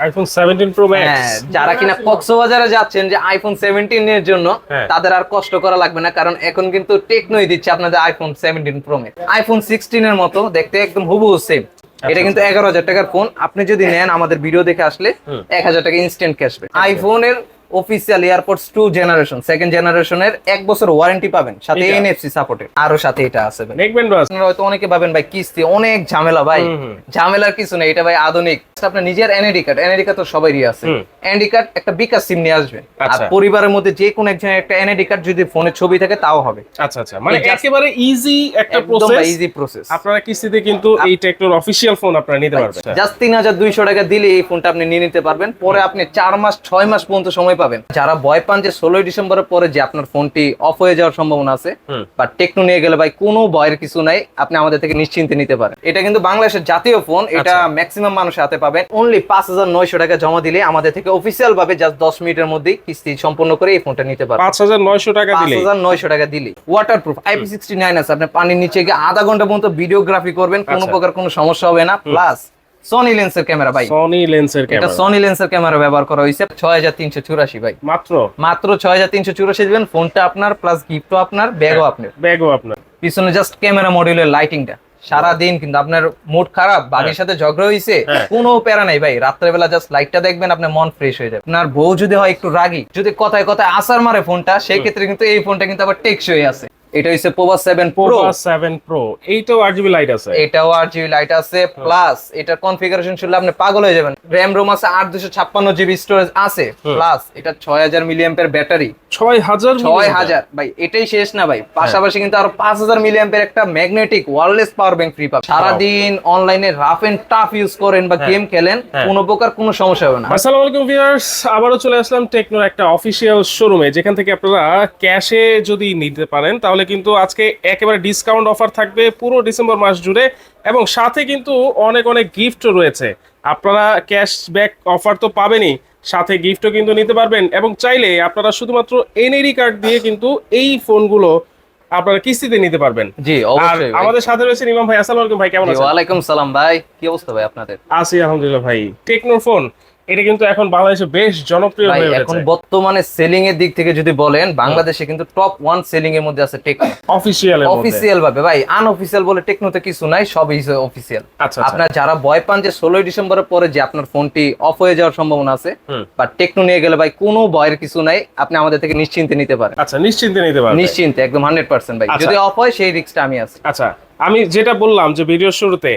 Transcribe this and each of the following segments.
IPhone 17 pro max. হ্যাঁ, যারা কিনা কক্সবাজারে যাচ্ছেন যে আইফোন 17 এর জন্য, তাদের আর কষ্ট করা লাগবে না, কারণ এখন কিন্তু টেকনোই দিচ্ছে আপনাদের আইফোন 17 প্রো ম্যাক্স। আইফোন 16 এর মতো দেখতে একদম হুবহু সেম। এটা কিন্তু 11,000 টাকার ফোন। আপনি যদি নেন আমাদের ভিডিও দেখে আসলে 1,000 টাকা ইনস্ট্যান্ট ক্যাশব্যাক। আইফোনের অফিসিয়াল এয়ারপডস 2 জেনারেশন, সেকেন্ড জেনারেশনের 1 বছর ওয়ারেন্টি পাবেন, সাথে এনএফসি সাপোর্টেড, আরো সাথে এটা আছে ভাই। নেকব্যান্ড বাস। আপনারা হয়তো অনেকে ভাবেন ভাই কিস্তি অনেক ঝামেলা, ভাই ঝামেলার কিছু নেই, এটা ভাই আধুনিক। আপনার নিজের এনআইডি কার্ড তো সবারই আছে, এনআইডি কার্ড একটা বিকাশ সিম নিয়ে আসবেন, আর পরিবারের মধ্যে যে কোনো একজনের একটা এনআইডি কার্ড যদি ফোনে ছবি থাকে তাও হবে। আচ্ছা আচ্ছা, মানে একেবারে ইজি একটা প্রসেস। আপনারা কিস্তিতে কিন্তু এই টেকনোর অফিশিয়াল ফোন আপনারা নিতে পারবেন। জাস্ট 3,200 টাকা দিলে এই ফোনটা আপনি নিয়ে নিতে পারবেন। পরে আপনি 4 মাস 6 মাস পর্যন্ত সময় পাবেন। যারা ভয় পান যে 16 ডিসেম্বরের পরে যে আপনার ফোনটি অফ হয়ে যাওয়ার সম্ভাবনা আছে, বা টেকনো নিয়ে গেলে ভাই কোনো ভয়ের কিছু নাই, আপনি আমাদের থেকে নিশ্চিন্তে নিতে পারেন। এটা কিন্তু বাংলাদেশের জাতীয় ফোন, এটা ম্যাক্সিমাম মানুষের হাতে পাবেন। অনলি 5,900 টাকা জমা দিলে আমাদের থেকে অফিসিয়াল ভাবে জাস্ট 10 মিনিটের মধ্যে কিস্তি সম্পূর্ণ করে এই ফোনটা নিতে পারবেন। 5,900 টাকা দিলে, 5,900 টাকা দিলে ওয়াটারপ্রুফ IP69 আছে। আপনি পানির নিচে গিয়ে আধা ঘন্টা পর্যন্ত ভিডিওগ্রাফি করবেন, কোনো প্রকার কোনো সমস্যা হবে না। প্লাস সনি লেন্সের ক্যামেরা ভাই, সনি লেন্সের ক্যামেরা, এটা সনি লেন্সের ক্যামেরা ব্যবহার করা হয়েছে। 6,384 ভাই, মাত্র 6,384 দিবেন। ফোনটা আপনার, প্লাস গিফটও আপনার, ব্যাগও আপনার। পিছনে জাস্ট ক্যামেরা মডিউলের লাইটিংটা সারাদিন কিন্তু আপনার মুড খারাপ, বাড়ির সাথে ঝগড়া হয়েছে, কোনো প্যারা নাই ভাই, রাত্রেবেলা জাস্ট লাইটটা দেখবেন, আপনার মন ফ্রেশ হয়ে যাবে। আপনার বউ যদি হয় একটু রাগী, যদি কথায় কথায় আসার মারে ফোনটা, সেই ক্ষেত্রে কিন্তু এই ফোনটা কিন্তু আবার টেকসই আছে। এটা হচ্ছে পোভা 7 প্রো। এইটাও RGB লাইট আছে, এটাও RGB লাইট আছে। প্লাস এটার কনফিগারেশন শুনলে আপনি পাগল হয়ে যাবেন। RAM ROM আছে 8 GB স্টোরেজ আছে। প্লাস এটা 6,000 মিলিঅ্যাম্পিয়ার ব্যাটারি। 6,000 ভাই, এটাই শেষ না ভাই, পাশাপাশি কিন্তু আরো 5,000 মিলিঅ্যাম্পিয়ার একটা magnetic wireless power bank free পাবেন। সারাদিন অনলাইনে রাফ এন্ড টাফ ইউজ করেন বা গেম খেলেন, কোনো প্রকার কোনো সমস্যা হবে না। আসসালামু আলাইকুম ভিউয়ার্স, আবারো চলে আসলাম টেকনোর একটা অফিশিয়াল শোরুমে, যেখান থেকে আপনারা ক্যাশে যদি নিতে পারেন তাহলে কিন্তু আজকে একেবারে ডিসকাউন্ট অফার থাকবে পুরো ডিসেম্বর মাস জুড়ে, এবং সাথে কিন্তু অনেক অনেক গিফটও রয়েছে। আপনারা ক্যাশব্যাক অফার তো পাবেনই, সাথে গিফটও কিন্তু নিতে পারবেন, এবং চাইলে আপনারা শুধুমাত্র এনআইডি কার্ড দিয়ে কিন্তু এই ফোনগুলো আপনারা কিস্তিতে নিতে পারবেন। জি অবশ্যই। আমাদের সাথে রয়েছে ইমাম ভাই। আসসালামু আলাইকুম ভাই, কেমন আছেন? ওয়া আলাইকুম সালাম ভাই, কি অবস্থা ভাই আপনাদের? আছি আলহামদুলিল্লাহ ভাই। টেকনোর ফোন এটা কিন্তু এখন বাংলাদেশে বেশ জনপ্রিয় হয়ে উঠেছে। এখন বর্তমানে সেলিং এর দিক থেকে যদি বলেন, বাংলাদেশে কিন্তু টপ 1 সেলিং এর মধ্যে আছে টেকনো অফিশিয়াল ভাবে। ভাই আনঅফিশিয়াল বলে টেকনোতে কিছু নাই, সবই অফিশিয়াল। আপনার যারা ভয় পান যে 16 ডিসেম্বরের পরে যে আপনার ফোনটি অফ হয়ে যাওয়ার সম্ভাবনা আছে, বা টেকনো নিয়ে গেলে ভাই কোনো ভয়ের কিছু নাই, আপনি আমাদের থেকে নিশ্চিন্তে নিতে পারেন। আচ্ছা, নিশ্চিন্তে নিতে পারেন, নিশ্চিন্তে একদম 100% ভাই। যদি অফ হয় সেই রিস্কটা আমি আছি। আচ্ছা, আমি যেটা বললাম যে ভিডিওর শুরুতে,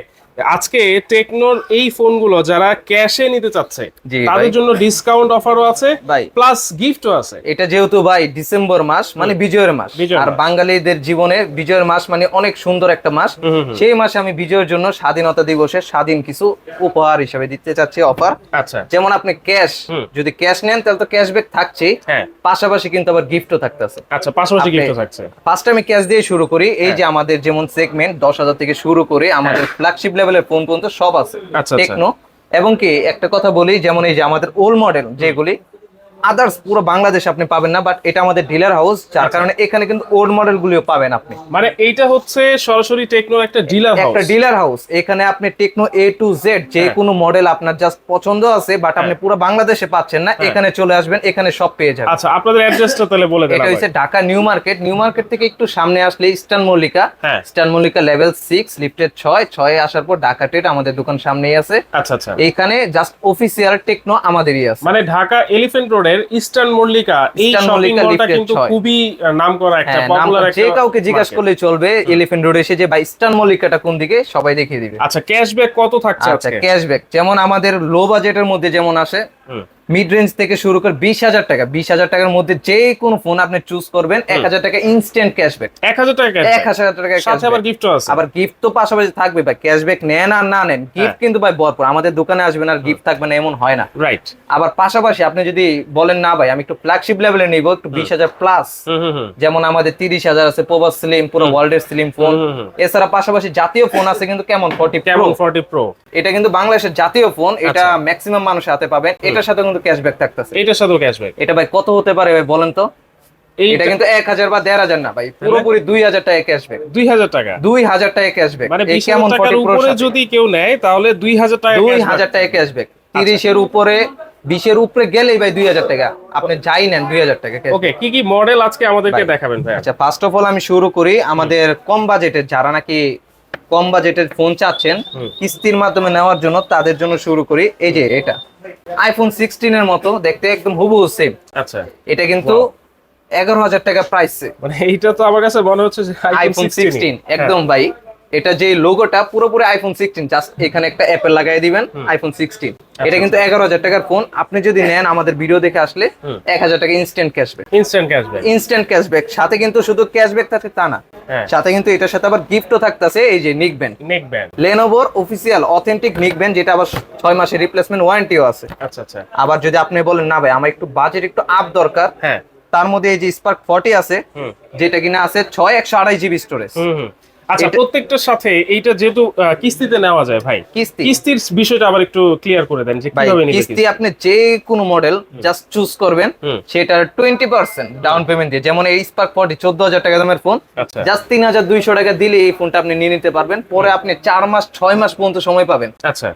আজকে টেকনোর এই ফোনগুলো যারা ক্যাশে নিতে চাচ্ছে তাদের জন্য ডিসকাউন্ট অফারও আছে, প্লাস গিফটও আছে। এটা যেহেতু ভাই ডিসেম্বর মাস মানে বিজয়ের মাস, আর বাঙালিদের জীবনে বিজয়ের মাস মানে অনেক সুন্দর একটা মাস। সেই মাসে আমি বিজয়ের জন্য স্বাধীনতা দিবসে স্বাধীন কিছু উপহার হিসেবে দিতে চাচ্ছি অফার। আচ্ছা, যেমন আপনি ক্যাশ যদি ক্যাশ নেন তাহলে তো ক্যাশব্যাক থাকছেই, পাশাপাশি কিন্তু আবার গিফটও থাকতেছে। আচ্ছা, পাশাপাশি গিফটও থাকছে। ফার্স্ট আমি ক্যাশ দিয়ে শুরু করি। এই যে আমাদের যেমন সেগমেন্ট 10,000 থেকে শুরু করে আমাদের ফ্ল্যাগশিপ লেভেলের ফোন পর্যন্ত সব আছে টেকনো। এবং কি একটা কথা বলি, যেমন এই যে আমাদের ওল্ড মডেল যেগুলি আদার্স পুরো বাংলাদেশে আপনি পাবেন না, বাট এটা আমাদের ডিলার হাউস, যার কারণে এখানে কিন্তু ওল্ড মডেল গুলিও পাবেন আপনি। মানে এইটা হচ্ছে সরাসরি টেকনোর একটা ডিলার হাউস। এখানে আপনি টেকনো A to Z যে কোনো মডেল আপনার জাস্ট পছন্দ আছে, বাট আপনি পুরো বাংলাদেশে পাচ্ছেন না, এখানে চলে আসবেন, এখানে সব পেয়ে যাবেন। আচ্ছা, আপনাদের অ্যাড্রেসটা তাহলে বলে দেন। এটা হচ্ছে ঢাকা নিউ মার্কেট থেকে একটু সামনে আসলে ইস্টার্ন মল্লিকা লেভেল 6 লিফটেড 6 আসার পর ঢাকা ট্রেড আমাদের দোকান সামনেই আছে। আচ্ছা আচ্ছা, এইখানে জাস্ট অফিসিয়াল টেকনো আমাদেরই আছে। মানে ঢাকা এলিফ্যান্ট রোডের ইস্টার্ন মল্লিকা, এই শপিং মলটা কিন্তু খুবই নামকরা একটা পপুলার একটা। যে কাউকে জিজ্ঞাসা করলে চলবে এলিফ্যান্ট রোডে এসে যে ভাই ইস্টার্ন মল্লিকাটা কোন দিকে, সবাই দেখিয়ে দিবে। আচ্ছা, ক্যাশব্যাক কত থাকছে আজকে? আচ্ছা, ক্যাশব্যাক যেমন আমাদের লো বাজেটের মধ্যে যেমন আসে, মিড রেঞ্জ থেকে শুরু করে 20,000 টাকা, 20,000 টাকার মধ্যে যে কোনো ফোন আপনি চুজ করবেন, 1,000 টাকা ইনস্ট্যান্ট ক্যাশব্যাক। 1,000 টাকা, 1,000 টাকা সাথে আবার গিফটও আছে। আবার গিফট তো পাশাপাশি থাকবে ভাই, ক্যাশব্যাক নেন আর না নেন, গিফট কিন্তু ভাই ভরপুর। আমাদের দোকানে আসবেন আর গিফট থাকবে না এমন হয় না, রাইট। আবার পাশাপাশি আপনি যদি বলেন না ভাই আমি একটু ফ্ল্যাগশিপ লেভেলে নিব, একটু 20,000 প্লাস, যেমন আমাদের 30,000 আছে পোভা স্লিম, পুরো ওয়ার্ল্ডের স্লিম ফোন। এছাড়া পাশাপাশি জাতীয় ফোন আছে কিন্তু কেমন 40 প্রো। এটা কিন্তু বাংলাদেশের জাতীয় ফোন, এটা ম্যাক্সিমাম মানুষের হাতে পাবেন। এটার সাথে কিন্তু ক্যাশব্যাক থাকতেছে। এটার সাথেও ক্যাশব্যাক। এটা ভাই কত হতে পারে ভাই বলেন তো? এটা কিন্তু 1,000 বা 1,500 না ভাই, পুরোপুরি 2,000 টাকা ক্যাশব্যাক। 2,000 টাকা, 2,000 টাকা ক্যাশব্যাক। মানে 20,000 টাকার উপরে যদি কেউ নেয় তাহলে 2,000 টাকা 2,000 টাকা ক্যাশব্যাক। 30 এর উপরে 20 এর উপরে গেলেই ভাই 2000 টাকা আপনি যাই নেন 2000 টাকা। ওকে, কি কি মডেল আজকে আমাদেরকে দেখাবেন ভাই? আচ্ছা, ফার্স্ট অফ অল আমি শুরু করি আমাদের কম বাজেটের, যারা নাকি কম বাজেটের ফোন চাচ্ছেন কিস্তির মাধ্যমে নেওয়ার জন্য, তাদের জন্য শুরু করি। এই যে এটা আইফোন 16 এর মতো দেখতে, একদম হুবহু সেম। আচ্ছা, এটা কিন্তু 11,000 টাকা প্রাইসে। মানে এইটা তো আমার কাছে মনে হচ্ছে যে আইফোন 16 একদম ভাই। এটা যে লোগোটা পুরোপুরি আইফোন 16, জাস্ট এখানে একটা অ্যাপেল লাগাই দিবেন, আইফোন 16। এটা কিন্তু 11,000 টাকার ফোন। আপনি যদি নেন আমাদের ভিডিও দেখে আসলে 1,000 টাকা ইনস্ট্যান্ট ক্যাশব্যাক। ইনস্ট্যান্ট ক্যাশব্যাক, সাথে কিন্তু শুধু ক্যাশব্যাক থাকে তা না, সাথে কিন্তু এটার সাথে আবার গিফটও থাকতেছে। এই যে নিক ব্যান্ড, লেনোভোর অফিসিয়াল অথেন্টিক নিক ব্যান্ড, যেটা আবার 6 মাসের রিপ্লেসমেন্ট ওয়ারেন্টিও আছে। আচ্ছা আচ্ছা। আবার যদি আপনি বলেন না ভাই আমার একটু বাজেট একটু আপ দরকার, তার মধ্যে এই যে স্পার্ক 40 আছে, যেটা কিনা আছে 6128 জিবি স্টোরেজ। আচ্ছা, প্রত্যেকটার সাথে এইটা যেহেতু কিস্তিতে নেওয়া যায় ভাই, কিস্তির বিষয়টা আবার একটু ক্লিয়ার করে দেন যে কিভাবে নিবে কিস্তি। আপনি যে কোনো মডেল জাস্ট চুজ করবেন, সেটার 20% ডাউন পেমেন্ট দিয়ে, যেমন এই স্পার্ক 40 14,000 টাকা দামের ফোন, জাস্ট 3,200 টাকা দিলে এই ফোনটা আপনি নিয়ে নিতে পারবেন। পরে আপনি 4 মাস 6 মাস পর্যন্ত সময় পাবেন। আচ্ছা,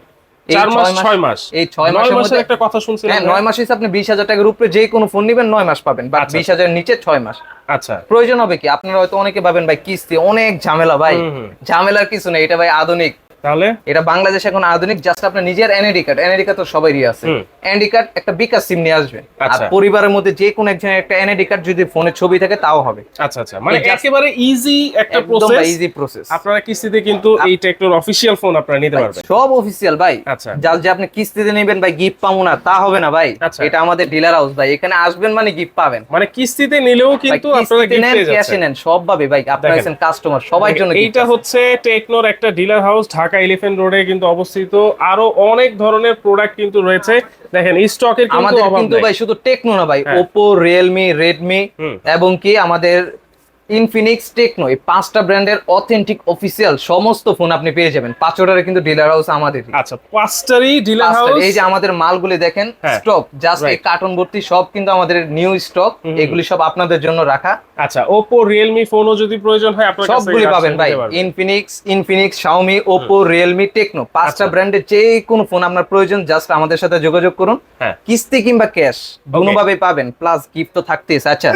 4 মাস 6 মাস, এই 6 মাসের মধ্যে একটা কথা শুনছিলাম। হ্যাঁ, 9 মাস হিসেবে আপনি 20,000 টাকার উপরে যে কোনো ফোন নেবেন 9 মাস পাবেন, বাট 20,000 নিচে 6 মাস। আচ্ছা, প্রয়োজন হবে কি? আপনারা হয়তো অনেকে ভাবেন ভাই কিস্তি অনেক ঝামেলা, ভাই ঝামেলার কিছু নেই, এটা ভাই আধুনিক। তাহলে এটা বাংলাদেশ এখন আধুনিক। জাস্ট আপনার নিজের এনআইডি কার্ড তো সবারই আছে, এনআইডি কার্ড একটা বিকাশ সিম নিয়ে আসবেন, আর পরিবারের মধ্যে যে কোনো একজনের একটা এনআইডি কার্ড যদি ফোনে ছবি থাকে তাও হবে। আচ্ছা আচ্ছা, মানে একেবারে ইজি একটা প্রসেস, ইজি প্রসেস। আপনারা কিস্তিতে কিন্তু এই টেকনোর অফিশিয়াল ফোন আপনারা নিতে পারবেন, সব অফিশিয়াল ভাই। আচ্ছা, যে আপনি কিস্তিতে নেবেন ভাই গিফট পাবো না তা হবে না ভাই। এটা আমাদের ডিলার হাউস ভাই, এখানে আসবেন মানে গিফট পাবেন। মানে কিস্তিতে নিলেও কিন্তু আপনারা গিফট পেয়ে যাচ্ছেন, ক্যাশে নেন সব ভাবে ভাই, আপনারা আছেন কাস্টমার সবার জন্য। এইটা হচ্ছে টেকনোর একটা ডিলার হাউস, ঢাকা এলিফ্যান্ট রোডে কিন্তু অবস্থিত। আরো অনেক ধরনের প্রোডাক্ট কিন্তু রয়েছে, দেখেন স্টকের আমাদের কিন্তু ভাই শুধু টেকনো না ভাই, ওপো, রিয়েলমি, রেডমি এবং কি আমাদের ইনফিনিক্স, টেকনো, এই 5টা ব্র্যান্ডের অথেন্টিক অফিসিয়াল সমস্ত ফোন আপনি পেয়ে যাবেন। 5টারে কিন্তু ডিলার হাউস আমাদের। আচ্ছা, 5টারই ডিলার হাউস। এই যে আমাদের মালগুলি দেখেন, স্টক জাস্ট এই কার্টন ভর্তি, সব কিন্তু আমাদের নিউ স্টক, এগুলি সব আপনাদের জন্য রাখা। আচ্ছা, ওপো, রিয়েলমি ফোনও যদি প্রয়োজন হয় আপনারা সবগুলি পাবেন ভাই। Infinix, Xiaomi, Oppo, Realme, Tecno, 5টা ব্র্যান্ডের যে কোনো ফোন আপনার প্রয়োজন জাস্ট আমাদের সাথে যোগাযোগ করুন। কিস্তি কিংবা ক্যাশ দুটোভাবে পাবেন, প্লাস গিফট তো থাকতেই। আচ্ছা,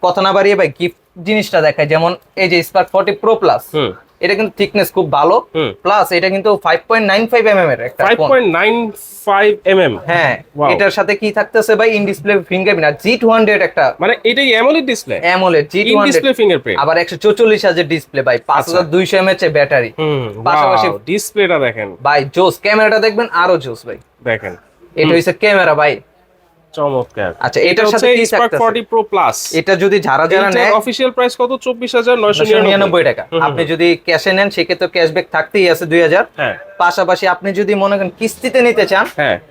কথা না বাড়িয়ে ভাই গিফট জিনিসটা দেখায়। যেমন এই যে স্পার্ক 40 প্রো প্লাস, এটা কিন্তু থিকনেস খুব ভালো, প্লাস এটা কিন্তু 5.95 mm এর একটা ফোন। 5.95 mm, হ্যাঁ। এটার সাথে কি থাকতেছে ভাই? In display fingerprint, R G200 একটা, মানে এটাই AMOLED display, G200 in display fingerprint, আবার 144 হার্জের ডিসপ্লে ভাই, 5200 mAh এর ব্যাটারি। পাশাপাশি ডিসপ্লেটা দেখেন ভাই, জোস। ক্যামেরাটা দেখবেন আরো জোস ভাই, দেখেন এটা হইছে ক্যামেরা ভাই, চমৎকার। আচ্ছা, এটার সাথে কি স্পার্ক 40 প্রো প্লাস, এটা যদি যারা নেয়, অফিশিয়াল প্রাইস কত? 24,999 টাকা। আপনি যদি ক্যাশে নেন সেক্ষেত্রে ক্যাশব্যাক থাকতেই আছে 2000। পাশাপাশি আপনি যদি মনে করেন কিস্তিতে নিতে চান,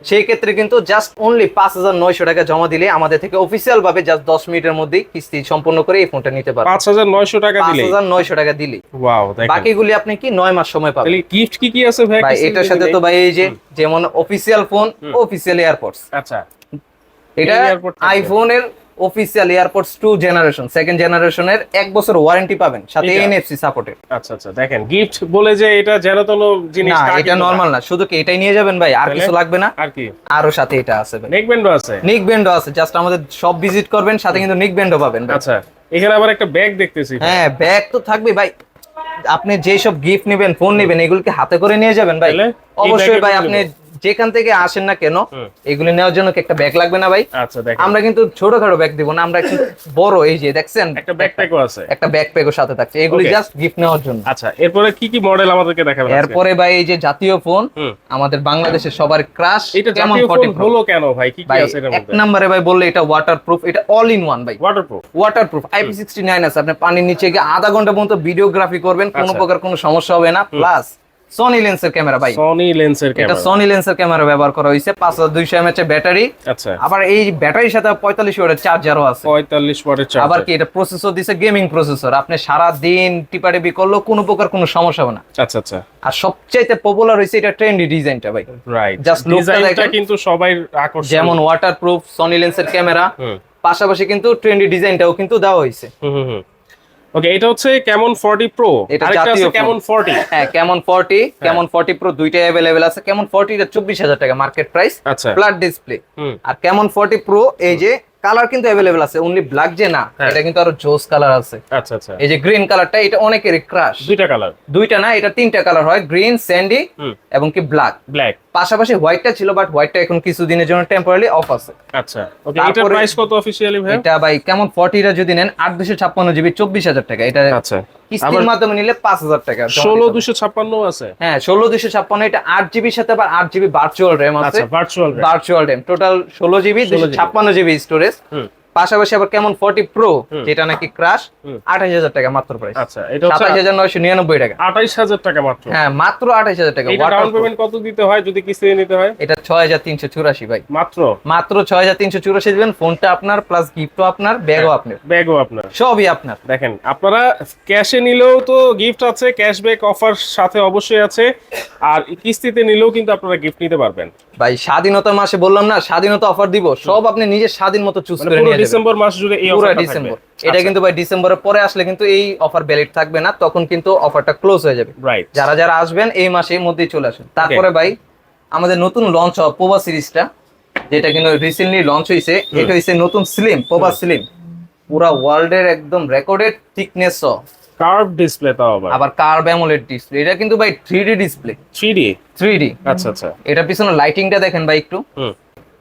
সেই ক্ষেত্রে কিন্তু জাস্ট অনলি 5,900 টাকা জমা দিলে আমাদের থেকে অফিশিয়াল ভাবে জাস্ট 10 মিনিটের মধ্যে কিস্তি সম্পূর্ণ করে এই ফোনটা নিতে পারবেন। 5,900 টাকা দিলে, 5,900 টাকা দিলে, ওয়াও, দেখেন। বাকিগুলি আপনি কি 9 মাস সময় পাবেন। তাহলে গিফট কি কি আছে ভাই? এটার সাথে তো ভাই এই যে যেমন অফিশিয়াল ফোন, অফিশিয়াল এয়ারপডস। আচ্ছা, এটা আইফোনের অফিশিয়াল এয়ারপডস 2 জেনারেশন, সেকেন্ড জেনারেশনের 1 বছর ওয়ারেন্টি পাবেন, সাথে এনএফসি সাপোর্টেড। আচ্ছা আচ্ছা, দেখেন গিফট বলে যে এটা যেনতন জিনিস না, এটা নরমাল না, শুধু কি এটাই নিয়ে যাবেন ভাই, আর কিছু লাগবে না। আর কি? আরো সাথে এটা আছে ভাই, নেক ব্যান্ডও আছে। নেক ব্যান্ডও আছে, জাস্ট আমাদের সব ভিজিট করবেন, সাথে কিন্তু নেক ব্যান্ডও পাবেন। আচ্ছা, এখানে আবার একটা ব্যাগ দেখতেছি। হ্যাঁ, ব্যাগ তো থাকবে ভাই। আপনি যে সব গিফট নেবেন, ফোন নেবেন, এগুলোকে হাতে করে নিয়ে যাবেন ভাই। অবশ্যই ভাই, আপনি যেখান থেকে আসেন না কেন এগুলি নেওয়ার জন্য একটা ব্যাগ লাগবে না ভাই। আচ্ছা, দেখেন আমরা কিন্তু ছোটখাটো ব্যাগ দিব না, আমরা একটু বড়, এই যে দেখছেন একটা ব্যাকপ্যাকও আছে, একটা ব্যাকপ্যাকও সাথে থাকছে, এগুলি জাস্ট গিফট নেওয়ার জন্য। আচ্ছা, এরপরে কি কি মডেল আমাদেরকে দেখাবেন? এরপরে ভাই এই যে জাতীয় ফোন, আমাদের বাংলাদেশের সবার ক্রাশ। এটা জাতীয় ফোন হলো কেন ভাই? কি কি আছে এর মধ্যে? এক নম্বরে ভাই বললে এটা ওয়াটারপ্রুফ, এটা অল ইন ওয়ান ভাই। ওয়াটারপ্রুফ IP69 আছে, আপনি পানির নিচে গিয়ে আধা ঘন্টা পর্যন্ত ভিডিওগ্রাফি করবেন, কোনো প্রকার কোনো সমস্যা হবে না। প্লাস সনি লেন্সের ক্যামেরা ভাই, সনি লেন্সের ক্যামেরা, এটা সনি লেন্সের ক্যামেরা ব্যবহার করা হইছে। 5200 mAh এর ব্যাটারি। আচ্ছা, আবার এই ব্যাটারির সাথে 45 ওয়াটের চার্জারও আছে। 45 ওয়াটের চার্জার। আবার কি এটা প্রসেসর দিছে গেমিং প্রসেসর, আপনি সারা দিন টিপাটিপি করলেও কোনো প্রকার কোনো সমস্যা হবে না। আচ্ছা আচ্ছা। আর সবচেয়ে পপুলার হইছে এটা ট্রেন্ডি ডিজাইনটা ভাই। রাইট, জাস্ট ডিজাইনটা কিন্তু সবাই আকর্ষণ, যেমন ওয়াটারপ্রুফ, সনি লেন্সের ক্যামেরা, পাশাপাশি কিন্তু ট্রেন্ডি ডিজাইনটাও কিন্তু দেওয়া হইছে। ওকে, এটা হচ্ছে Camon 40 Pro, এটা আরেকটা জাতীয় আছে Camon 40। হ্যাঁ Camon 40, Camon 40 Pro দুইটাই अवेलेबल আছে। Camon 40 এটা 24,000 টাকা মার্কেট প্রাইস, আচ্ছা। Flat display. আর Camon 40 Pro এই যে কালার কিন্তু अवेलेबल আছে, অনলি ব্ল্যাক যে না, এটা কিন্তু আরো জোস কালার আছে। আচ্ছা আচ্ছা, এই যে গ্রিন কালারটা, এটা অনেকেরই ক্রাশ। দুইটা কালার? দুইটা না, এটা তিনটা কালার হয়, গ্রিন, স্যান্ডি এবং কি ব্ল্যাক। ব্ল্যাক পাশাপাশি হোয়াইটটা ছিল, বাট হোয়াইটটা এখন কিছুদিনের জন্য টেম্পোরারি অফ আছে। আচ্ছা, ওকে। এটার প্রাইস কত অফিশিয়ালি ভাই? এটা ভাই Camon 40 টা যদি নেন 8256 জিবি 24,000 টাকা। এটা আচ্ছা, কিস্তির মাধ্যমে নিলে 5,000 টাকা। 16256 আছে? হ্যাঁ 16256, এটা 8 জিবির সাথে আবার 8 জিবি ভার্চুয়াল র‍্যাম আছে। আচ্ছা, virtual RAM, total 16 GB 256 GB storage. পাশাপাশি আবার Camon 40 Pro যেটা নাকি ক্রাশ, 28000 টাকা মাত্র প্রাইস। আচ্ছা, এটা হচ্ছে 27999 টাকা। 28000 টাকা মাত্র? হ্যাঁ মাত্র 28000 টাকা। এটা ডাউন পেমেন্ট কত দিতে হয় যদি কিস্তিতে নিতে হয়? এটা 6384 ভাই। মাত্র 6384 দিবেন। ফোনটা আপনার, প্লাস গিফটও আপনার, ব্যাগও আপনার, সবই আপনার। দেখেন, আপনারা ক্যাশে নিলেও তো গিফট আছে, ক্যাশব্যাক অফার সাথে অবশ্যই আছে, আর কিস্তিতে নিলেও কিন্তু আপনারা গিফট নিতে পারবেন। ভাই স্বাধীনতা মাসে বললাম না, স্বাধীনতা অফার দিব, সব আপনি নিজের স্বাধীন মতো চুজ করে নিয়ে যাবেন। ডিসেম্বর মাস জুড়ে এই অফারটা থাকবে। এটা কিন্তু ভাই ডিসেম্বরের পরে আসলে কিন্তু এই অফার ভ্যালিড থাকবে না, তখন কিন্তু অফারটা ক্লোজ হয়ে যাবে। রাইট। যারা আসবেন এই মাসের মধ্যেই চলে আসেন। তারপরে ভাই আমাদের নতুন লঞ্চ হওয়া পোভা সিরিজটা, যেটা কিন্তু রিসেন্টলি লঞ্চ হইছে, এটা হইছে নতুন স্লিম, পোভা স্লিম, পুরা ওয়ার্ল্ডের একদম রেকর্ডেড থিকনেস সহ কার্ভ ডিসপ্লে, তাও আবার কার্ভ অ্যামোলেড ডিসপ্লে। এটা কিন্তু ভাই 3D ডিসপ্লে। 3D। আচ্ছা আচ্ছা। এটা পিছনে লাইটিংটা দেখেন ভাই একটু,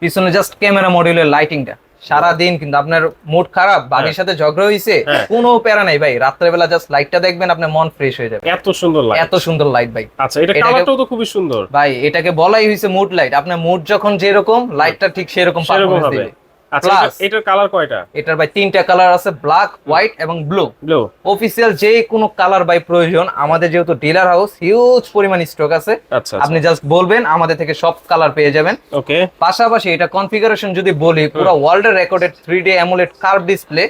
পিছনে জাস্ট ক্যামেরা মডিউলের লাইটিংটা। সারা দিন কিন্তু আপনার মুড খারাপ, বাড়ির সাথে ঝগড়া হইছে, কোনো প্যারা নাই ভাই, রাত্রেবেলা জাস্ট লাইটটা দেখবেন, আপনার মন ফ্রেশ হয়ে যাবে। এত সুন্দর লাইট, এত সুন্দর লাইট ভাই। আচ্ছা, এটা কালারটাও তো খুবই সুন্দর ভাই। এটাকে বলাই হইছে মুড লাইট। আপনার মুড যখন যেরকম, লাইটটা ঠিক সেরকম পারফরম্যান্স দিবে। আচ্ছা, এটার কালার কয়টা? এটার ভাই 3টা কালার আছে, ব্ল্যাক, হোয়াইট এবং ব্লু। অফিসিয়াল যে কোনো কালার বাই প্রয়োজন, আমাদের যেহেতু ডিলার হাউস, হিউজ পরিমাণ স্টক আছে। আপনি জাস্ট বলবেন, আমাদের থেকে সব কালার পেয়ে যাবেন। ওকে। পাশাপাশি এটা কনফিগারেশন যদি বলি, পুরো ওয়ার্ল্ডের recorded 3D AMOLED curve display,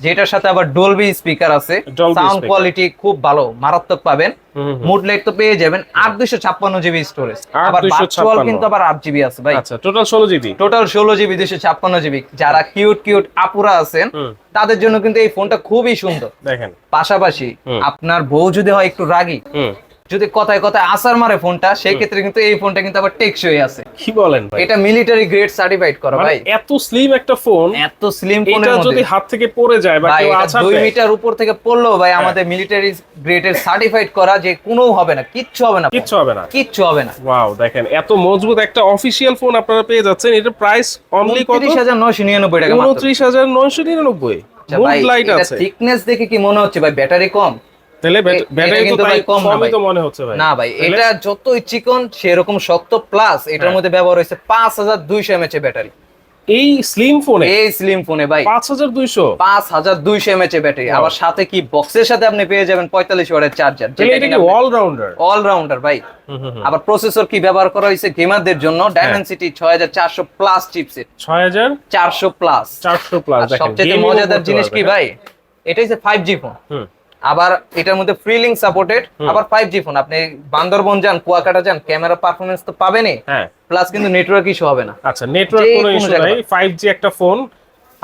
যেটার সাথে আবার ডলবি স্পিকার আছে। সাউন্ড কোয়ালিটি খুব ভালো, মারাত্মক পাবেন। মুড লাইট তো পেয়ে যাবেন। 8256 জিবি স্টোরেজ, আবার ভার্চুয়াল কিন্তু আবার 8 জিবি আছে ভাই। আচ্ছা, total 16 GB. Total 16 GB 256 GB. যারা কিউট আপুরা আছেন, তাদের জন্য কিন্তু এই ফোনটা খুবই সুন্দর। দেখেন, পাশাপাশি আপনার বউ যদি হয় একটু রাগী, যদি কথায় কথায় আসার মারে ফোনটা, সেই ক্ষেত্রে কিন্তু এই ফোনটা কিন্তু আবার টেকসই আছে। কি বলেন ভাই? এটা মিলিটারি গ্রেড সার্টিফাইড করা ভাই। এত স্লিম একটা ফোন, এত স্লিম ফোনের এটা যদি হাত থেকে পড়ে যায় বা কেউ আছাড় দেয়, 2 মিটার উপর থেকে পড়লেও ভাই আমাদের মিলিটারি গ্রেডের সার্টিফাইড করা, যে কোনো হবে না, কিচ্ছু হবে না। ওয়াও, দেখেন এত মজবুত একটা অফিশিয়াল ফোন আপনারা পেয়ে যাচ্ছেন। এটা প্রাইস অনলি কত? 29999 টাকা মাত্র। 29999। মুড লাইট আছে। থিকনেস দেখে কি মনে হচ্ছে ভাই ব্যাটারি কম? তাহলে ব্যাটারি তো তাই কমই তো মনে হচ্ছে ভাই। না ভাই, এটা যতই চিকন সেরকম শক্ত, প্লাস এটার মধ্যে ব্যবহার হয়েছে 5200 mAh ব্যাটারি। এই স্লিম ফোনে ভাই 5200 mAh ব্যাটারি। আবার সাথে কি বক্সের সাথে আপনি পেয়ে যাবেন 45 ওয়াটের চার্জার। এটা কি অলরাউন্ডার ভাই। আবার প্রসেসর কি ব্যবহার করা হয়েছে গেমারদের জন্য, Dimensity 6400 প্লাস চিপসেট। 6400 প্লাস। সবচেয়ে মজাদার জিনিস কি ভাই, এটা হচ্ছে 5G ফোন। আবার এটার মধ্যে ফ্রি লিংক সাপোর্টেড, আবার 5G ফোন। আপনি বান্দরবন যান, কুয়াকাটা যান, ক্যামেরা পারফরম্যান্স তো পাবেনই, প্লাস কিন্তু নেটওয়ার্ক ইস্যু হবে না। আচ্ছা, নেটওয়ার্ক কোনো ইস্যু নাই, 5G একটা ফোন।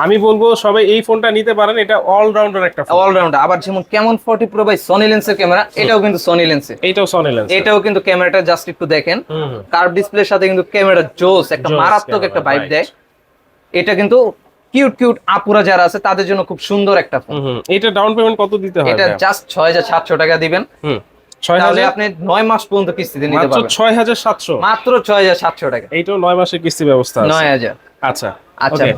আমি বলবো সবাই এই ফোনটা নিতে পারেন, এটা অলরাউন্ডার একটা ফোন। অলরাউন্ডার। আবার যেমন Camon 40 Pro ভাই সনি লেন্সের ক্যামেরা, এটাও কিন্তু সনি লেন্সের। এটাও কিন্তু ক্যামেরাটা জাস্ট একটু দেখেন, কার্ভ ডিসপ্লের সাথে কিন্তু ক্যামেরা জোস, একটা মারাত্মক একটা ভাইব দেয়। এটা কিন্তু কিউট আপুরা যারা আছে তাদের জন্য খুব সুন্দর একটা ফোন। এটা ডাউন পেমেন্ট কত দিতে হয়? এটা জাস্ট 6700 টাকা দিবেন। তাহলে আপনি 9 মাস পর্যন্ত কিস্তিতে নিতে পারবেন। মাত্র 6700? মাত্র 6700 টাকা। এইটাও 9 মাসের কিস্তি ব্যবস্থা আছে। 9000। আচ্ছা।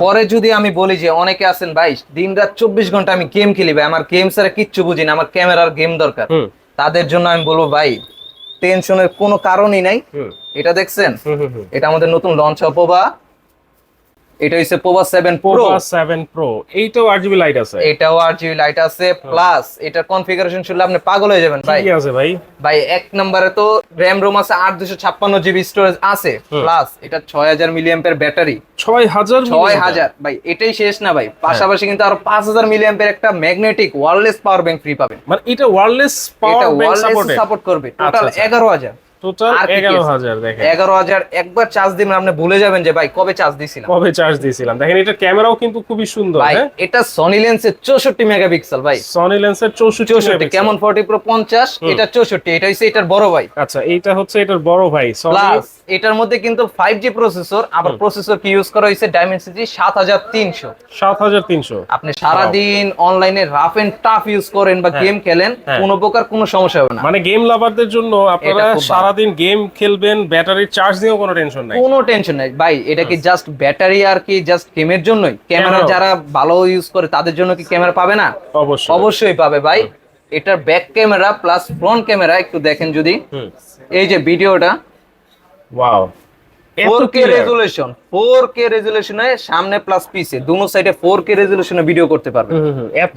পরে যদি আমি বলি যে অনেকে আছেন ভাই দিনরাত 24 ঘন্টা আমি গেম খেলি ভাই, আমার গেম ছাড়া কিচ্ছু বুঝি না, আমার ক্যামেরার গেম দরকার, তাদের জন্য আমি বলবো ভাই টেনশনের কোনো কারণই নাই। এটা দেখছেন, এটা আমাদের নতুন লঞ্চ পোভা। এটা হইছে পোভা 7 Pro। এইটাও 8GB লাইট আছে? এটাও 8GB লাইট আছে, প্লাস এটার কনফিগারেশন শুনলে আপনি পাগল হয়ে যাবেন ভাই। কি আছে ভাই? ভাই এক নম্বরে তো র‍্যাম রোম আছে, 8256 জিবি স্টোরেজ আছে, প্লাস এটা 6000 মিলিঅ্যাম্পিয়ার ব্যাটারি। 6000 ভাই, এটাই শেষ না ভাই, পাশাপাশি কিন্তু আরো 5000 মিলিঅ্যাম্পিয়ার একটা magnetic wireless power bank free পাবেন। মানে এটা ওয়্যারলেস পাওয়ার ব্যাংক সাপোর্ট করবে। টোটাল 11000। টোটাল 11000 দেখেন 11000 একবার চার্জ দিবেন আপনি ভুলে যাবেন যে ভাই কবে চার্জ দিছিলাম। দেখেন এটা ক্যামেরাও কিন্তু খুবই সুন্দর। ভাই এটা সনি লেন্সের 64 মেগাপিক্সেল ভাই, সনি লেন্সের 64 কেমন 40 প্রো 50, এটা 64, এটা হচ্ছে এটার বড় ভাই। আচ্ছা এইটা হচ্ছে এটার বড় ভাই প্লাস এটার মধ্যে কিন্তু 5G প্রসেসর, আবার প্রসেসর কি ইউজ করা হয়েছে ডাইমেনসিটি 7300। আপনি সারা দিন অনলাইনে রাফ এন্ড টাফ ইউজ করেন বা গেম খেলেন, কোনো প্রকার কোনো সমস্যা হবে না। মানে গেম লাভারদের জন্য আপনারা সারা দিন গেম খেলবেন, ব্যাটারি চার্জ নিয়েও কোনো টেনশন নাই। কোনো টেনশন নাই ভাই, এটা কি জাস্ট ব্যাটারি আর কি জাস্ট গেমের জন্যই? ক্যামেরা যারা ভালো ইউজ করে তাদের জন্য কি ক্যামেরা পাবে না? অবশ্যই পাবে ভাই। এটার back camera plus front camera একটু দেখেন যদি, এই যে ভিডিওটা ওয়াও 4K রেজুলেশনে সামনে প্লাস পিছে দুনো সাইডে 4K রেজুলেশনে ভিডিও করতে পারবে,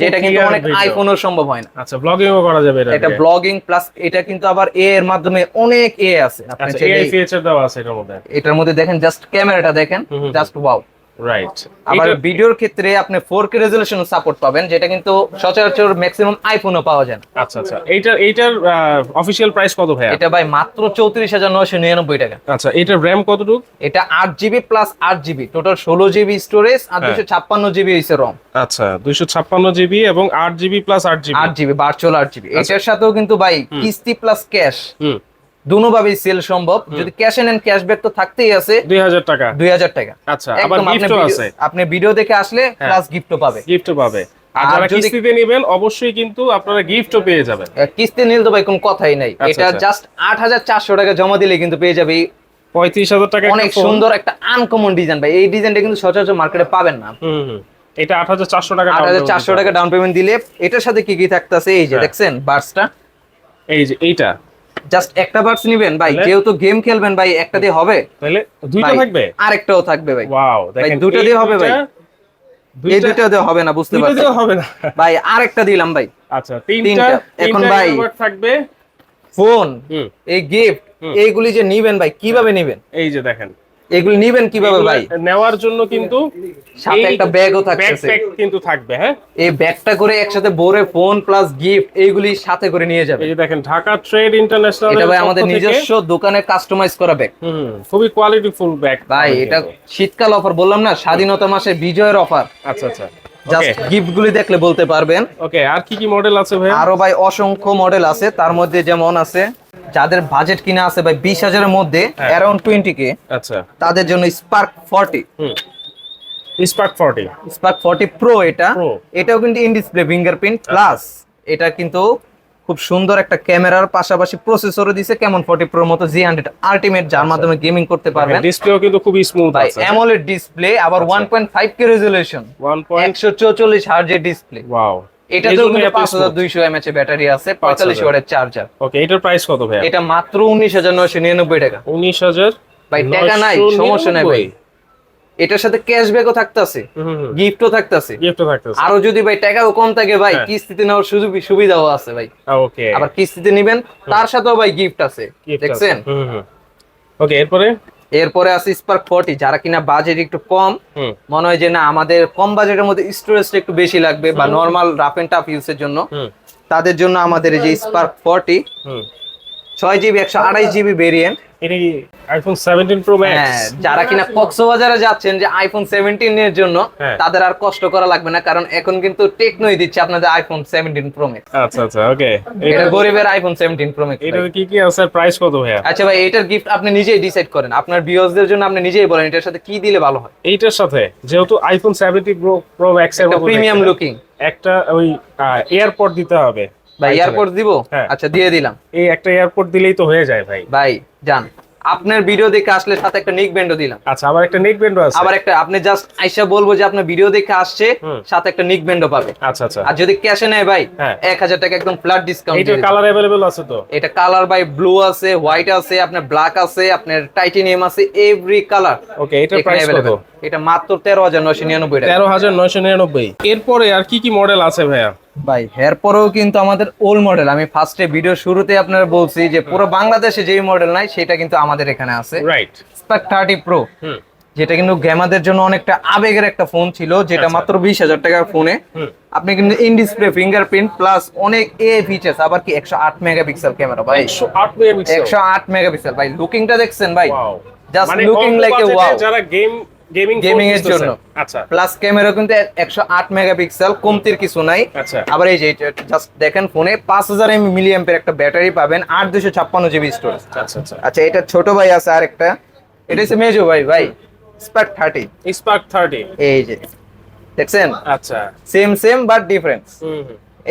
যেটা কিন্তু অনেক আইফোনের সম্ভব হয় না। আচ্ছা ব্লগিংও করা যাবে এটা ব্লগিং প্লাস এটা কিন্তু আবার এ এর মাধ্যমে অনেক এ আছে। আপনি এআই ফিচার দেওয়া আছে এটার মধ্যে দেখেন, জাস্ট ক্যামেরাটা দেখেন, জাস্ট ওয়াও। রাইট। আবার ভিডিওর ক্ষেত্রে আপনি 4K রেজোলিউশন সাপোর্ট পাবেন, যেটা কিন্তু সচরাচর ম্যাক্সিমাম আইফোনও পাওয়া যায় না। আচ্ছা আচ্ছা, এইটার অফিশিয়াল প্রাইস কত ভাই? এটা ভাই মাত্র 34999 টাকা। আচ্ছা এটার র‍্যাম কতটুকু? এটা 8GB plus 8GB, total 16GB storage আর 256GB হইছে রম। আচ্ছা 256GB এবং 8GB plus 8GB virtual 8GB। এটার সাথেও কিন্তু ভাই কিস্তি প্লাস ক্যাশ দুনোভাবেই সেল সম্ভব। যদি ক্যাশ নেন ক্যাশব্যাক তো থাকতেই আছে 2000 টাকা। আচ্ছা আবার গিফটও আছে, আপনি ভিডিও দেখে আসলে প্লাস গিফটও পাবে। আর যারা কিস্তিতে নেবেন অবশ্যই কিন্তু আপনারা গিফটও পেয়ে যাবেন। কিস্তি নিলে তো ভাই কোনো কথাই নাই, এটা জাস্ট 8400 টাকা জমা দিলে কিন্তু পেয়ে যাবে 35000 টাকা। অনেক সুন্দর একটা আনকমন ডিজাইন ভাই, এই ডিজাইনটা কিন্তু সচরাচর মার্কেটে পাবেন না। এটা 8400 টাকা, 8400 টাকা ডাউন পেমেন্ট দিলে। এটার সাথে কি কি থাকতেছে এই যে দেখছেন বার্সটা, এই যে এইটা জাস্ট একটা বার্স নেবেন ভাই, কেউ তো গেম খেলবেন ভাই, একটা দিয়ে হবে? তাহলে দুইটা থাকবে, আরেকটাও থাকবে ভাই। ওয়াও দেখেন দুটো দিয়ে হবে ভাই, এই দুটো দিয়ে হবে না, বুঝতে পারছেন? দুটো হবে না ভাই, আরেকটা দিলাম ভাই। আচ্ছা তিনটা এখন ভাই থাকবে ফোন, এই গিফট, এইগুলি যে নিবেন ভাই কিভাবে নিবেন? এই যে দেখেন এগুলি নিবেন কিভাবে ভাই? নেওয়ার জন্য কিন্তু সাথে একটা ব্যাগও থাকতেছে, ব্যাকপ্যাক কিন্তু থাকবে। হ্যাঁ, এই ব্যাগটা করে একসাথে ভরে ফোন প্লাস গিফট এইগুলি সাথে করে নিয়ে যাবে। এই যে দেখেন ঢাকা ট্রেড ইন্টারন্যাশনাল, এটা ভাই আমাদের নিজস্ব দোকানে কাস্টমাইজ করা ব্যাগ। খুবই কোয়ালিটিফুল ব্যাগ ভাই। এটা শীতকাল অফার বললাম না, স্বাধীনতা মাসে বিজয়ের অফার। আচ্ছা আচ্ছা, জাস্ট গিফট গুলি দেখলে বলতে পারবেন। ওকে, আর কি কি মডেল আছে ভাই? আরো ভাই অসংখ্য মডেল আছে, তার মধ্যে যেমন আছে যাদের বাজেট কিনা আছে ভাই 20000 এর মধ্যে অ্যারাউন্ড 20K, আচ্ছা তাদের জন্য স্পার্ক 40, স্পার্ক 40 প্রো। এটাও কিন্তু ইন ডিসপ্লে ফিঙ্গারপ্রিন্ট প্লাস, এটা কিন্তু খুব সুন্দর একটা ক্যামেরার পাশাপাশি প্রসেসরও দিয়েছে কেমন 40 প্রোর মতো G100 আলটিমেট, যার মাধ্যমে গেমিং করতে পারবেন। ডিসপ্লেও কিন্তু খুব স্মুথ আছে, অ্যামোলেড ডিসপ্লে, আবার 1.5K রেজোলিউশন, 144 হার্জের ডিসপ্লে। ওয়াও। এটাতেও কিন্তু 5200 mAh এর ব্যাটারি আছে, 45 ওয়াটের চার্জার। ওকে, এটার প্রাইস কত ভাই? এটা মাত্র 19999 টাকা। 19000 ভাই, টাকা নাই সমস্যা নাই ভাই, এটার সাথে ক্যাশব্যাকও থাকতেছে, গিফটও থাকতেছে। আরো যদি ভাই টাকাও কম থাকে ভাই, কিস্তিতে নেওয়ার সুবিধাও আছে ভাই। ওকে, আবার কিস্তিতে নেবেন তার সাথেও ভাই গিফট আছে, দেখছেন? ওকে, এরপরে আছে স্পার্ক 40। যারা কিনা বাজেট একটু কম, মনে হয় যে না আমাদের কম বাজেটের মধ্যে স্টোরেজটা একটু বেশি লাগবে বা নরমাল রাফ এন্ড টাফ ইউজের জন্য, তাদের জন্য আমাদের এই যে স্পার্ক 40 6GB 128GB ভেরিয়েন্ট। এটা কি আইফোন 17 প্রো ম্যাক্স? হ্যাঁ, যারা কিনা কক্সবাজারে যাচ্ছেন যে আইফোন 17 এর জন্য, তাদের আর কষ্ট করা লাগবে না, কারণ এখন কিন্তু টেকনোই দিচ্ছে আপনাদের আইফোন 17 প্রো ম্যাক্স। আচ্ছা আচ্ছা, ওকে, এটা গরিবের আইফোন 17 প্রো ম্যাক্স। এটার কি কি আছে, প্রাইস কত ভাইয়া? আচ্ছা ভাই, এটার গিফট আপনি নিজেই ডিসাইড করেন, আপনার ভিউয়ার্সদের জন্য আপনি নিজেই বলেন এটার সাথে কি দিলে ভালো হয়। এইটার সাথে যেহেতু আইফোন 17 প্রো ম্যাক্স এর মতো প্রিমিয়াম লুকিং একটা ওই এয়ারপড দিতে হবে ভাই। এয়ারপড দিব? আচ্ছা দিয়ে দিলাম। এই একটা এয়ারপড দিলেই তো হয়ে যায় ভাই। ভাই যান, আপনার ভিডিও দেখে আসলে সাথে একটা নেক ব্যান্ডও দিলাম। আচ্ছা, আবার একটা নেক ব্যান্ডও আছে। আবার একটা আপনি জাস্ট আইসা বলবো যে আপনার ভিডিও দেখে আসছে, সাথে একটা নেক ব্যান্ডও পাবে। আচ্ছা আচ্ছা, আর যদি ক্যাশে নেয় ভাই 1000 টাকা একদম ফ্ল্যাট ডিসকাউন্ট। এটা কালার अवेलेबल আছে তো? এটা কালার ভাই ব্লু আছে, হোয়াইট আছে, আপনার ব্ল্যাক আছে, আপনার টাইটানিয়াম আছে, এভরি কালার। ওকে, এটার প্রাইস কত? এটা মাত্র 13999 টাকা। 13999। এরপরে আর কি কি মডেল আছে ভাইয়া? ভাই এরপরেও কিন্তু আমাদের ওল্ড মডেল, আমি ফার্স্টে ভিডিও শুরুতে আপনারা বলছি যে পুরো বাংলাদেশে যেই মডেল নাই সেটা কিন্তু আমাদের এখানে আছে। রাইট। স্পার্ক 30 প্রো, যেটা কিন্তু গেমারদের জন্য অনেকটা আবেগের একটা ফোন ছিল, যেটা আচ্ছা। মাত্র 20,000 টাকার ফোনে আপনি কিন্তু ইন ডিসপ্লে ফিঙ্গারপ্রিন্ট প্লাস অনেক ফিচার্স, আবার কি 108 মেগাপিক্সেল ক্যামেরা ভাই, 108 মেগাপিক্সেল 108 মেগাপিক্সেল ভাই। লুকিংটা দেখছেন ভাই, ওয়াও, জাস্ট মানে লুকিং অল্প লাইক এ বাজেটে ওয়াও। যারা গেমিং গেমিং এর জন্য আচ্ছা প্লাস ক্যামেরা কিন্তু 108 মেগাপিক্সেল, কমতির কিছু নাই। আচ্ছা। আবার এই যে জাস্ট দেখেন ফোনে 5000 মিলি অ্যাম্পিয়ার একটা ব্যাটারি পাবেন, 8256 জিবি স্টোরেজ। আচ্ছা আচ্ছা আচ্ছা, এটা ছোট ভাই আছে আরেকটা, এটা হচ্ছে মেজো ভাই স্পার্ক 30। স্পার্ক 30 এই যে দেখছেন, আচ্ছা সেম বাট ডিফারেন্স। হুম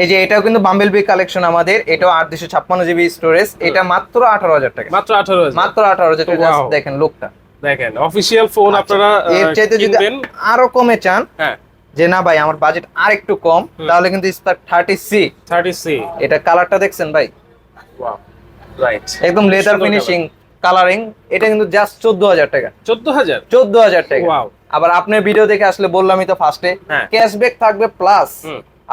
এই যে এটাও কিন্তু বাম্বেলবি কালেকশন আমাদের, এটাও 8256 জিবি স্টোরেজ, এটা মাত্র 18,000 টাকা, মাত্র 18,000 মাত্র 18,000 টাকা। Wow. দেখেন লোকটা, দেখেন অফিশিয়াল ফোন আপনারা এর চাইতে যদি কিনবেন। আরো কমে চান, হ্যাঁ যে না ভাই আমার বাজেট আর একটু কম, তাহলে কিন্তু স্পার্ক 30C, 30C এটা কালারটা দেখছেন ভাই, ওয়াও রাইট একদম লেদার সুন্দর ফিনিশিং কালারিং, এটা কিন্তু জাস্ট 14,000 টাকা, 14,000 14,000 টাকা। Wow. আবার আপনার ভিডিও দেখে আসলে বললামই তো ফার্স্টে, হ্যাঁ। ক্যাশব্যাক থাকবে প্লাস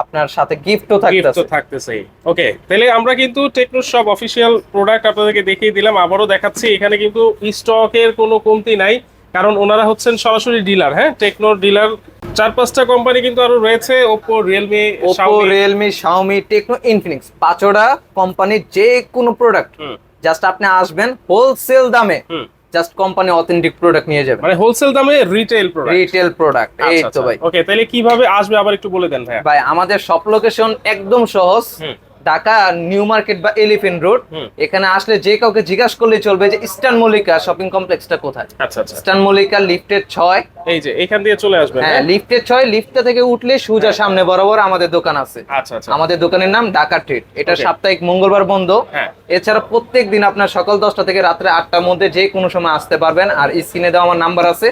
আপনার সাথে গিফটও গিফট তো থাকতেছে। থাকতেছেই। ওকে, তাহলে আমরা কিন্তু টেকনো শপ অফিশিয়াল প্রোডাক্ট আপনাদেরকে দেখিয়ে দিলাম, আবারও দেখাচ্ছি। এখানে কিন্তু স্টকের কোনো কমতি নাই, কারণ ওনারা হচ্ছেন সরাসরি ডিলার। হ্যাঁ, টেকনোর ডিলার 4-5টা কোম্পানি কিন্তু আরো রয়েছে, Oppo, Realme, Oppo, Realme, Xiaomi, Tecno, Infinix, পাঁচটা কোম্পানির যে কোনো প্রোডাক্ট জাস্ট আপনি আসবেন হোলসেল দামে, জাস্ট কোম্পানি অথেন্টিক প্রোডাক্ট নিয়ে যাবেন, মানে হোলসেল দামে রিটেল প্রোডাক্ট। Retail product. এই তো ভাই। ওকে, তাহলে কিভাবে আসবে আবার একটু বলে দেন ভাই। ভাই আমাদের সব লোকেশন একদম সহজ, ঢাকা নিউ মার্কেট বা এলিফ্যান্ট রোড। এখানে আসলে যে কাউকে জিজ্ঞাসা করলে চলবে যে ইস্টার্ন মল্লিকা শপিং কমপ্লেক্সটা কোথায়। আচ্ছা আচ্ছা, ইস্টার্ন মল্লিকা লিফটের 6, এই যে এখান দিয়ে চলে আসবেন। হ্যাঁ লিফটের 6, লিফটটা থেকে উঠলে সোজা সামনে বরাবর আমাদের দোকান আছে। আচ্ছা আচ্ছা, আমাদের দোকানের নাম ঢাকা ট্রিট, এটা Okay. সাপ্তাহিক মঙ্গলবার বন্ধ। হ্যাঁ। এছাড়া প্রত্যেক দিন আপনার সকাল 10টা থেকে রাত্রে 8টার মধ্যে যে কোনো সময় আসতে পারবেন। আর স্ক্রিনে দেওয়া আমার নাম্বার আছে,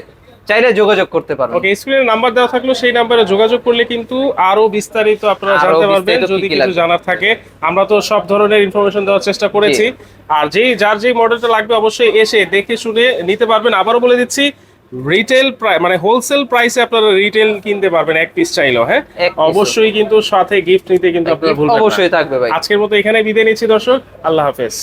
চাইলে যোগাযোগ করতে পারবেন। ওকে, স্ক্রিনে নাম্বার দেওয়া থাকলো, সেই নাম্বারে যোগাযোগ করলে কিন্তু আরো বিস্তারিত আপনারা আরো জানতে পারবেন বিস্তারিত যদি কি কি কিছু লাগবে। জানার থাকে। আমরা তো সব ধরনের ইনফরমেশন দেওয়ার চেষ্টা করেছি, আর যার যেই মডেলটা লাগবে অবশ্যই এসে দেখে শুনে নিতে পারবেন। আবারও বলে দিচ্ছি, রিটেল প্রাইস মানে হোলসেল প্রাইসে আপনারা রিটেল কিনতে পারবেন এক পিস চাইলেও। হ্যাঁ, এক piece ও। অবশ্যই কিন্তু সাথে গিফট নিতে কিন্তু আপনারা ভুলবেন না। অবশ্যই থাকবে ভাই। আজকের মতো এখানে বিদায় নিচ্ছি দর্শক, আল্লাহ হাফেজ।